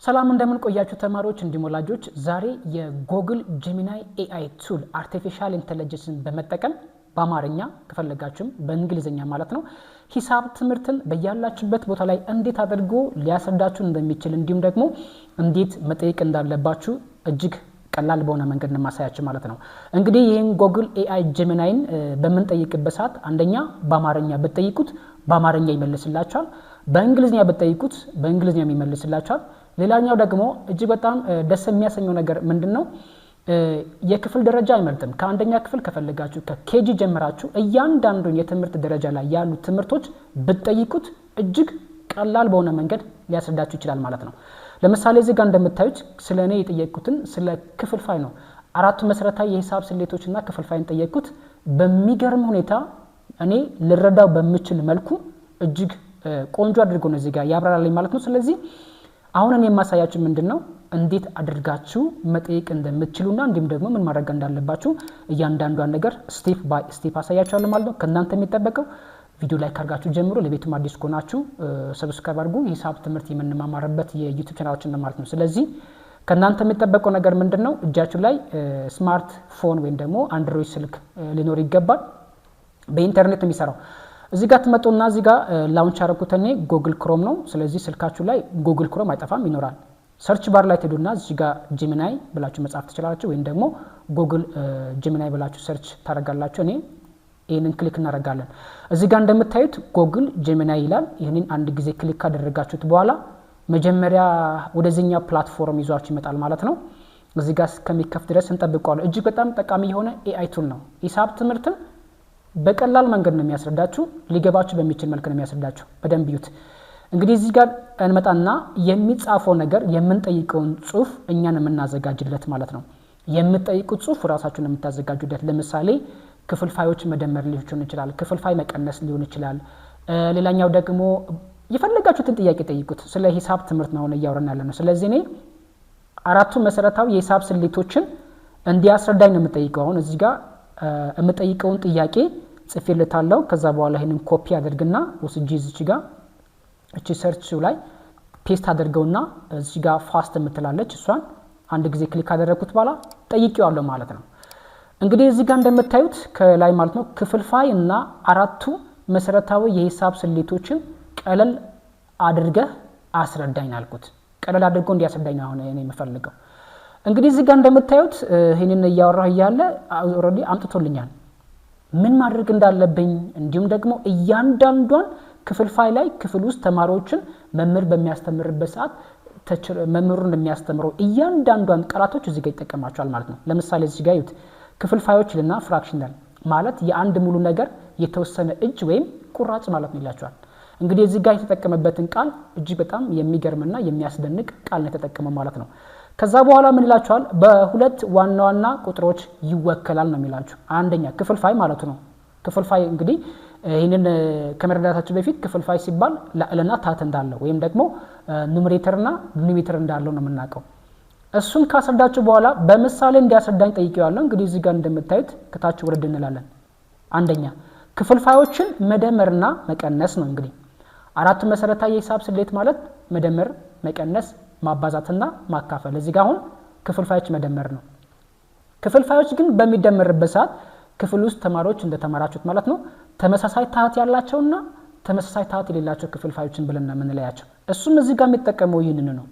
ሰላም እንደምን ቆያችሁ ተማሪዎች እንዲሞላጆች ዛሬ የጎግል ጄሚናይ ኤአይ ቱል አርቲፊሻል ኢንተለጀንስን በመጠቀም በአማርኛ ከፈለጋችሁም በእንግሊዘኛ ማለት ነው ሂሳብ ትምህርትን በያላችሁበት ቦታ ላይ እንዴት አድርጎ ሊያስረዳችሁ እንደሚችል እንዲሁም ደግሞ እንዴት መጠየቅ እንዳለባችሁ እጅግ ቀላል በሆነ መንገድ ነው ማሳያችሁ ማለት ነው። እንግዲህ ይሄን ጎግል ኤአይ ጄሚናይን በመንጠይቅበት ሰዓት አንደኛ በአማርኛ በጠይቁት በአማርኛ ይመልስላችኋል፣ በእንግሊዘኛ በጠይቁት በእንግሊዘኛ ይመልስላችኋል። ሌላኛው ደግሞ እጅግ በጣም ደስ የሚያሰኘው ነገር ምንድነው? የክፍል ደረጃ አይመርጥም። ከአንደኛ ክፍል ከፈለጋችሁ ከኬጂ ጀምራችሁ እያንዳንዱን የትምህርት ደረጃ ላይ ያሉ ትምህርቶች ብትጠይቁት እጅግ ቀላል በሆነ መንገድ ሊያስረዳችሁ ይችላል ማለት ነው። ለምሳሌ እዚህ ጋር እንደምታዩት ስለኔ የጠየቅኩትን ስለ ክፍልፋይ ነው። አራቱ መሰረታዊ የሂሳብ ስሌቶችና ክፍልፋይን ጠየቅኩት። በሚገርም ሁኔታ እኔ ልረዳው በሚችል መልኩ እጅግ ቆንጆ አድርጎ ነው እዚህ ጋር ያብራራልኝ ማለት ነው። ስለዚህ አሁን እኔ የማሳያችሁ ምንድነው እንዴት አድርጋችሁ መጠየቅ እንደምትችሉና እንዲሁም ደግሞ ምን ማድረግ እንዳለባችሁ እያንዳንዷን ነገር ስቴፕ ባይ ስቴፕ አሳያችኋለሁ ማለት ነው። ከእናንተ የሚጠበቀው ቪዲዮ ላይክ አድርጋችሁ ጀምሮ ለቤቱም አዲስ ከሆናችሁ ሰብስክራይብ አድርጉ። ሂሳብ ትምህርት የምንማማርበት የዩቲዩብ ቻናላችን ነው ማለት ነው። ስለዚህ ከእናንተ የሚጠበቀው ነገር ምንድነው እጃችሁ ላይ ስማርት ፎን ወይም ደግሞ አንድሮይድ ስልክ ሊኖር ይገባል። በኢንተርኔት ነው የሚሰራው። እዚህ ጋር ተመጡና እዚህ ጋር ላውንች አረኩተኔ ጉግል ክሮም ነው። ስለዚህ ስልካችሁ ላይ ጉግል ክሮም አይጠፋም ይኖራል። ሰርች ባር ላይ ትሄዱና እዚህ ጋር ጄሚናይ ብላችሁ መጻፍ ትችላላችሁ ወይም ደግሞ ጉግል ጄሚናይ ብላችሁ ሰርች ታደርጋላችሁ። እኔ ይሄንን ክሊክ እናደርጋለን። እዚህ ጋር እንደምታዩት ጉግል ጄሚናይ ይላል። ይሄንን አንድ ጊዜ ክሊክ ካደረጋችሁት በኋላ መጀመሪያ ወደዚህኛው ፕላትፎርም ይዟችሁ ይመጣል ማለት ነው። እዚህ ጋር እስከሚከፍት ድረስ እንጠብቀዋለን። እጅግ በጣም ጠቃሚ የሆነ ኤአይ ቱል ነው። ሂሳብ ትምህርትን በቀላል መንገድ ነው የሚያስረዳችሁ፣ ሊገባችሁ በሚችል መልኩ ነው የሚያስረዳችሁ። በደንብ ይዩት። እንግዲህ እዚህ ጋር እንመጣና የሚጻፈው ነገር የምንጠይቀውን ጽሁፍ እኛን የምናዘጋጅለት ማለት ነው። የምትጠይቁት ጽሁፍ ራሳችሁን የምታዘጋጁለት። ለምሳሌ ክፍልፋዮች መደመር ሊሆን ይችላል፣ ክፍልፋይ መቀነስ ሊሆን ይችላል። ሌላኛው ደግሞ የፈለጋችሁትን ጥያቄ ጠይቁት። ስለ ሂሳብ ትምህርት ነው እያወራን ያለነው። ስለዚህ እኔ አራቱ መሰረታዊ የሂሳብ ስሌቶችን እንዲያስረዳኝ ነው የምጠይቀው። አሁን እዚህ ጋር የምጠይቀውን ጥያቄ ጽፌለታለሁ። ከዛ በኋላ ይሄንን ኮፒ አድርግና ወስጄ እዚህ ጋር እቺ ሰርች ላይ ፔስት አድርገውና እዚህ ጋር ፋስት የምትላለች እሷን አንድ ጊዜ ክሊክ አደረኩት በኋላ ጠይቄዋለሁ ማለት ነው። እንግዲህ እዚህ ጋር እንደምታዩት ከላይ ማለት ነው ክፍልፋይ እና አራቱ መሰረታዊ የሂሳብ ስሌቶችን ቀለል አድርገህ አስረዳኝ አልኩት። ቀለል አድርጎ እንዲያስረዳኝ ነው አሁን እኔ የምፈልገው። እንግዲህ እዚህ ጋር እንደምታዩት ይሄንን እያወራሁ እያለ ኦሬዲ አምጥቶልኛል ምን ማድረግ እንዳለብኝ እንዲሁም ደግሞ እያንዳንዷን ክፍልፋይ ላይ ክፍል ውስጥ ተማሪዎችን መምህር በሚያስተምርበት ሰዓት መምህሩን የሚያስተምረው እያንዳንዷን ቃላቶች እዚህ ጋር ይጠቀማቸዋል ማለት ነው። ለምሳሌ እዚህ ጋር ይዩት ክፍልፋዮች ልና ፍራክሽናል ማለት የአንድ ሙሉ ነገር የተወሰነ እጅ ወይም ቁራጭ ማለት ነው ይላቸዋል። እንግዲህ እዚህ ጋር የተጠቀመበትን ቃል እጅግ በጣም የሚገርምና የሚያስደንቅ ቃል ነው የተጠቀመው ማለት ነው። ከዛ በኋላ ምን ይላችኋል? በሁለት ዋና ዋና ቁጥሮች ይወከላል ነው የሚላችሁ። አንደኛ ክፍልፋይ ማለት ነው። ክፍልፋይ እንግዲህ ይሄንን ከመረዳታችሁ በፊት ክፍልፋይ ሲባል ላዕልና ታህት እንዳለው ወይም ደግሞ ኑሜሬተርና ዲኖሚኔተር እንዳለው ነው የምናውቀው። እሱን ካስረዳችሁ በኋላ በምሳሌ እንዲያስረዳኝ ጠይቄዋለሁ። እንግዲህ እዚህ ጋር እንደምታዩት ከታች ወረድ እንላለን። አንደኛ ክፍልፋዮችን መደመርና መቀነስ ነው። እንግዲህ አራቱ መሰረታዊ የሂሳብ ስሌት ማለት መደመር፣ መቀነስ፣ ማባዛትና ማካፈል። እዚህ ጋር አሁን ክፍልፋዮች መደመር ነው። ክፍልፋዮች ግን በሚደመርበት ሰዓት ክፍል ውስጥ ተማሪዎች እንደተማራችሁት ማለት ነው ተመሳሳይ ታህት ያላቸውና ተመሳሳይ ታህት የሌላቸው ክፍልፋዮችን ብለን ነው የምንለያቸው። እሱም እዚህ ጋር የሚጠቀመው ይህንን ነው።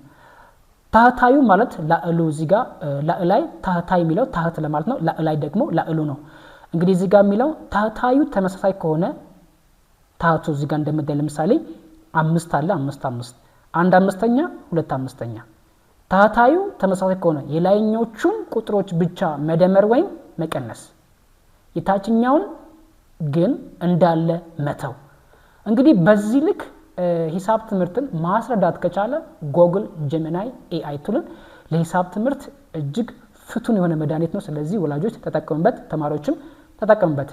ታህታዩ ማለት ላዕሉ እዚህ ጋር ላዕላይ ታህታይ የሚለው ታህት ለማለት ነው። ላዕላይ ደግሞ ላዕሉ ነው። እንግዲህ እዚህ ጋር የሚለው ታህታዩ ተመሳሳይ ከሆነ ታህቱ እዚህ ጋር እንደምታይ ለምሳሌ 5 አለ 5 5 1 5ኛ 2 5ኛ ታህታዩ ተመሳሳይ ከሆነ የላይኞቹን ቁጥሮች ብቻ መደመር ወይም መቀነስ፣ የታችኛውን ግን እንዳለ መተው። እንግዲህ በዚህ ልክ ሂሳብ ትምህርትን ማስረዳት ከቻለ ጉግል ጄሚናይ ኤአይ ቱልን ለሂሳብ ትምህርት እጅግ ፍቱን የሆነ መድኃኒት ነው። ስለዚህ ወላጆች ተጠቀሙበት፣ ተማሪዎችም ተጠቀሙበት።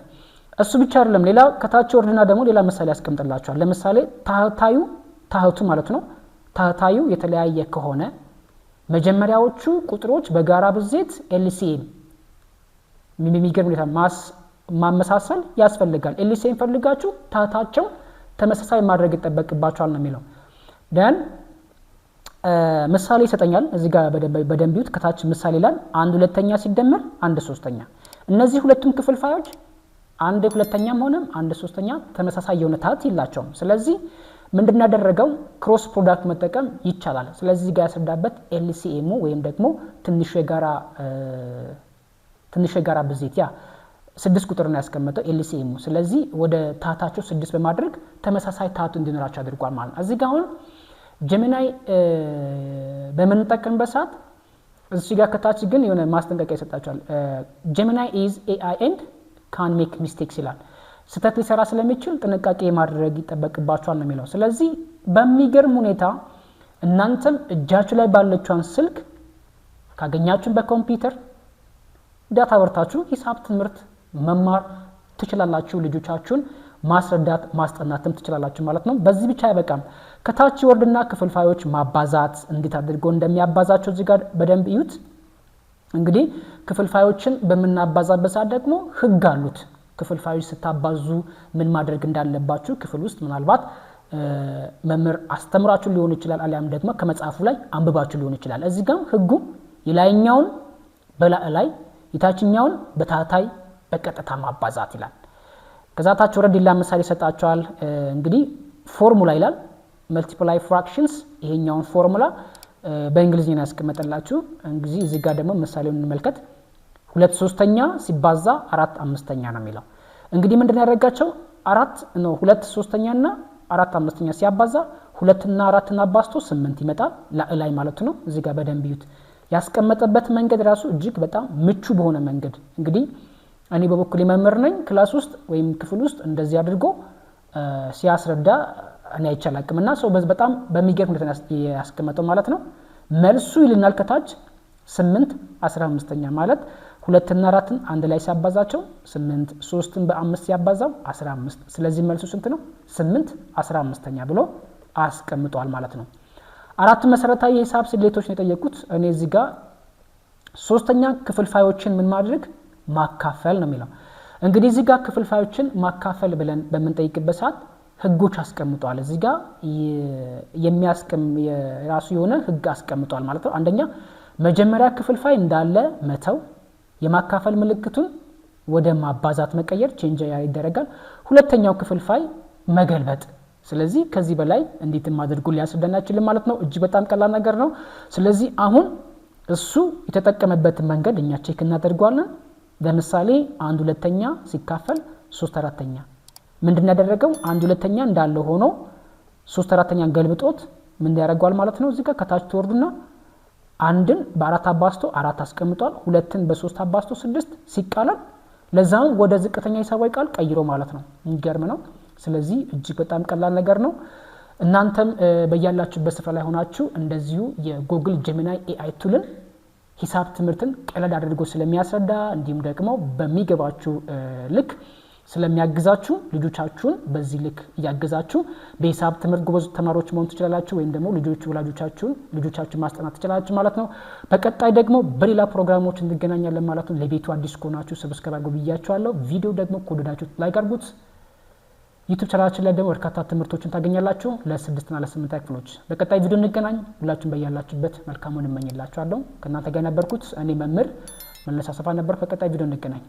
እሱ ብቻ አይደለም፣ ሌላ ከታች ወርድና ደግሞ ሌላ ምሳሌ ያስቀምጥላችኋል። ለምሳሌ ታህቱ ማለት ነው ታህታዩ የተለያየ ከሆነ መጀመሪያዎቹ ቁጥሮች በጋራ ብዜት ኤልሲኤም የሚገርም ሁኔታ ማመሳሰል ያስፈልጋል። ኤልሲኤም ፈልጋችሁ ታህታቸው ተመሳሳይ ማድረግ ይጠበቅባቸዋል ነው የሚለው። ደን ምሳሌ ይሰጠኛል። እዚህ ጋር በደንብ ይዩት። ከታች ምሳሌ ይላል 1/2 ሲደመር 1/3። እነዚህ ሁለቱም ክፍልፋዮች 1/2 ሆነ 1/3 ተመሳሳይ የሆነ ታት የላቸውም። ስለዚህ ምንድን ያደረገው ክሮስ ፕሮዳክት መጠቀም ይቻላል። ስለዚህ እዚህ ጋር ያስረዳበት ኤልሲኤሙ ወይም ደግሞ ትንሹ የጋራ ብዜት 6 ቁጥር ነው ያስቀመጠው ኤልሲኤሙ። ስለዚህ ወደ ታታቸው 6 በማድረግ ተመሳሳይ ታቱ እንዲኖራቸው አድርጓል ማለት ነው። እዚህ ጋር አሁን ጀሚናይ በምንጠቀምበት ሰዓት እዚህ ጋር ከታች ግን የሆነ ማስጠንቀቂያ ይሰጣቸዋል። ጀሚናይ ኢዝ ኤአይ ኤንድ ካን ሜክ ሚስቴክስ ይላል። ስህተት ሊሰራ ስለሚችል ጥንቃቄ ማድረግ ይጠበቅባቸዋል ነው የሚለው። ስለዚህ በሚገርም ሁኔታ እናንተም እጃችሁ ላይ ባለችውን ስልክ ካገኛችሁን በኮምፒውተር ዳታ በርታችሁ ሂሳብ ትምህርት መማር ትችላላችሁ። ልጆቻችሁን ማስረዳት ማስጠናትም ትችላላችሁ ማለት ነው። በዚህ ብቻ አይበቃም። ከታች ወርድና ክፍልፋዮች ማባዛት እንዴት አድርጎ እንደሚያባዛቸው እዚህ ጋር በደንብ እዩት። እንግዲህ ክፍልፋዮችን በመናባዛበት ሰዓት ደግሞ ህግ አሉት። ክፍልፋዮች ስታባዙ ምን ማድረግ እንዳለባችሁ ክፍል ውስጥ ምናልባት መምህር አስተምራችሁ ሊሆን ይችላል፣ አሊያም ደግሞ ከመጽሐፉ ላይ አንብባችሁ ሊሆን ይችላል። እዚህ ጋር ህጉ የላይኛውን በላይ የታችኛውን በታታይ በቀጥታ ማባዛት ይላል። ከዛ ታች ወረድ ይላል ምሳሌ ይሰጣቸዋል። እንግዲህ ፎርሙላ ይላል መልቲፕላይ ፍራክሽንስ። ይሄኛውን ፎርሙላ በእንግሊዝኛ ያስቀመጠላችሁ። እንግዲህ እዚህ ጋር ደግሞ ምሳሌውን እንመልከት። 2/3 ሲባዛ 4/5 ነው የሚለው። እንግዲህ ምንድን ያደርጋቸው 2/3 እና 4/5 ሲያባዛ 2 እና 4 አባዝቶ 8 ይመጣል ላይ ማለት ነው። እዚህ ጋር በደንብ ይዩት። ያስቀመጠበት መንገድ ራሱ እጅግ በጣም ምቹ በሆነ መንገድ እንግዲህ እኔ በበኩሌ መምህር ነኝ። ክላስ ውስጥ ወይም ክፍል ውስጥ እንደዚህ አድርጎ ሲያስረዳ እኔ አይቻላቅምና ሰው በጣም በሚገርም ሁኔታ ያስቀመጠው ማለት ነው። መልሱ ይልናል ከታች 8/15 ማለት 2 እና 4 አንድ ላይ ሲያባዛቸው 8፣ 3ን በ5 ሲያባዛው 15። ስለዚህ መልሱ ስንት ነው? 8/15 ብሎ አስቀምጧል ማለት ነው። 4 መሰረታዊ የሂሳብ ስሌቶች ነው የጠየቁት። እኔ እዚህ ጋር 3ኛ ክፍልፋዮችን ምን ማድረግ ማካፈል ነው የሚለው። እንግዲህ እዚህ ጋር ክፍልፋዮችን ማካፈል ብለን በምንጠይቅበት ሰዓት ህጎች አስቀምጧል። እዚህ ጋር የራሱ የሆነ ህግ አስቀምጧል ማለት ነው። አንደኛ መጀመሪያ ክፍልፋይ እንዳለ መተው፣ የማካፈል ምልክቱን ወደ ማባዛት መቀየር ቼንጅ ይደረጋል። ሁለተኛው ክፍልፋይ መገልበጥ። ስለዚህ ከዚህ በላይ እንዴት ማድረግ ሊያስረዳን አይችልም ማለት ነው። እጅግ በጣም ቀላል ነገር ነው። ስለዚህ አሁን እሱ የተጠቀመበት መንገድ እኛ ቼክ እናደርጋለን። ለምሳሌ 1/2 ሲካፈል 3/4 ምንድን ያደረገው 1/2 እንዳለ ሆኖ 3/4 ገልብጦት ምን ያደርጋል ማለት ነው። እዚህ ጋር ከታች ተወርዱና 1ን በ4 አባዝቶ 4 አስቀምጧል። 2ን በ3 አባዝቶ 6 ሲቃለል ለዛም ወደ ዝቅተኛ ሂሳባዊ ቃል ቀይሮ ማለት ነው። የሚገርም ነው። ስለዚህ እጅግ በጣም ቀላል ነገር ነው። እናንተም በያላችሁበት ስፍራ ላይ ሆናችሁ እንደዚሁ የጎግል ጀሚናይ ኤአይ ቱልን ሂሳብ ትምህርትን ቀለል አድርጎ ስለሚያስረዳ እንዲሁም ደግሞ በሚገባችሁ ልክ ስለሚያግዛችሁ ልጆቻችሁን በዚህ ልክ እያገዛችሁ በሂሳብ ትምህርት ጎበዝ ተማሪዎች መሆን ትችላላችሁ፣ ወይም ደግሞ ልጆቻችሁን ማስጠናት ትችላላችሁ ማለት ነው። በቀጣይ ደግሞ በሌላ ፕሮግራሞች እንገናኛለን ማለት ነው። ለቤቱ አዲስ ከሆናችሁ ሰብስክራይብ አድርጉ ብያችኋለሁ። ቪዲዮ ደግሞ ከወደዳችሁት ላይክ አድርጉት። ዩቲዩብ ቻናላችን ላይ ደግሞ በርካታ ትምህርቶችን ታገኛላችሁ ለ6 እና ለ8 ክፍሎች። በቀጣይ ቪዲዮ እንገናኝ። ሁላችሁም በያላችሁበት መልካሙን እመኝላችኋለሁ። ከእናንተ ጋር ነበርኩት እኔ መምህር መለስ አሰፋ ነበር። በቀጣይ ቪዲዮ እንገናኝ።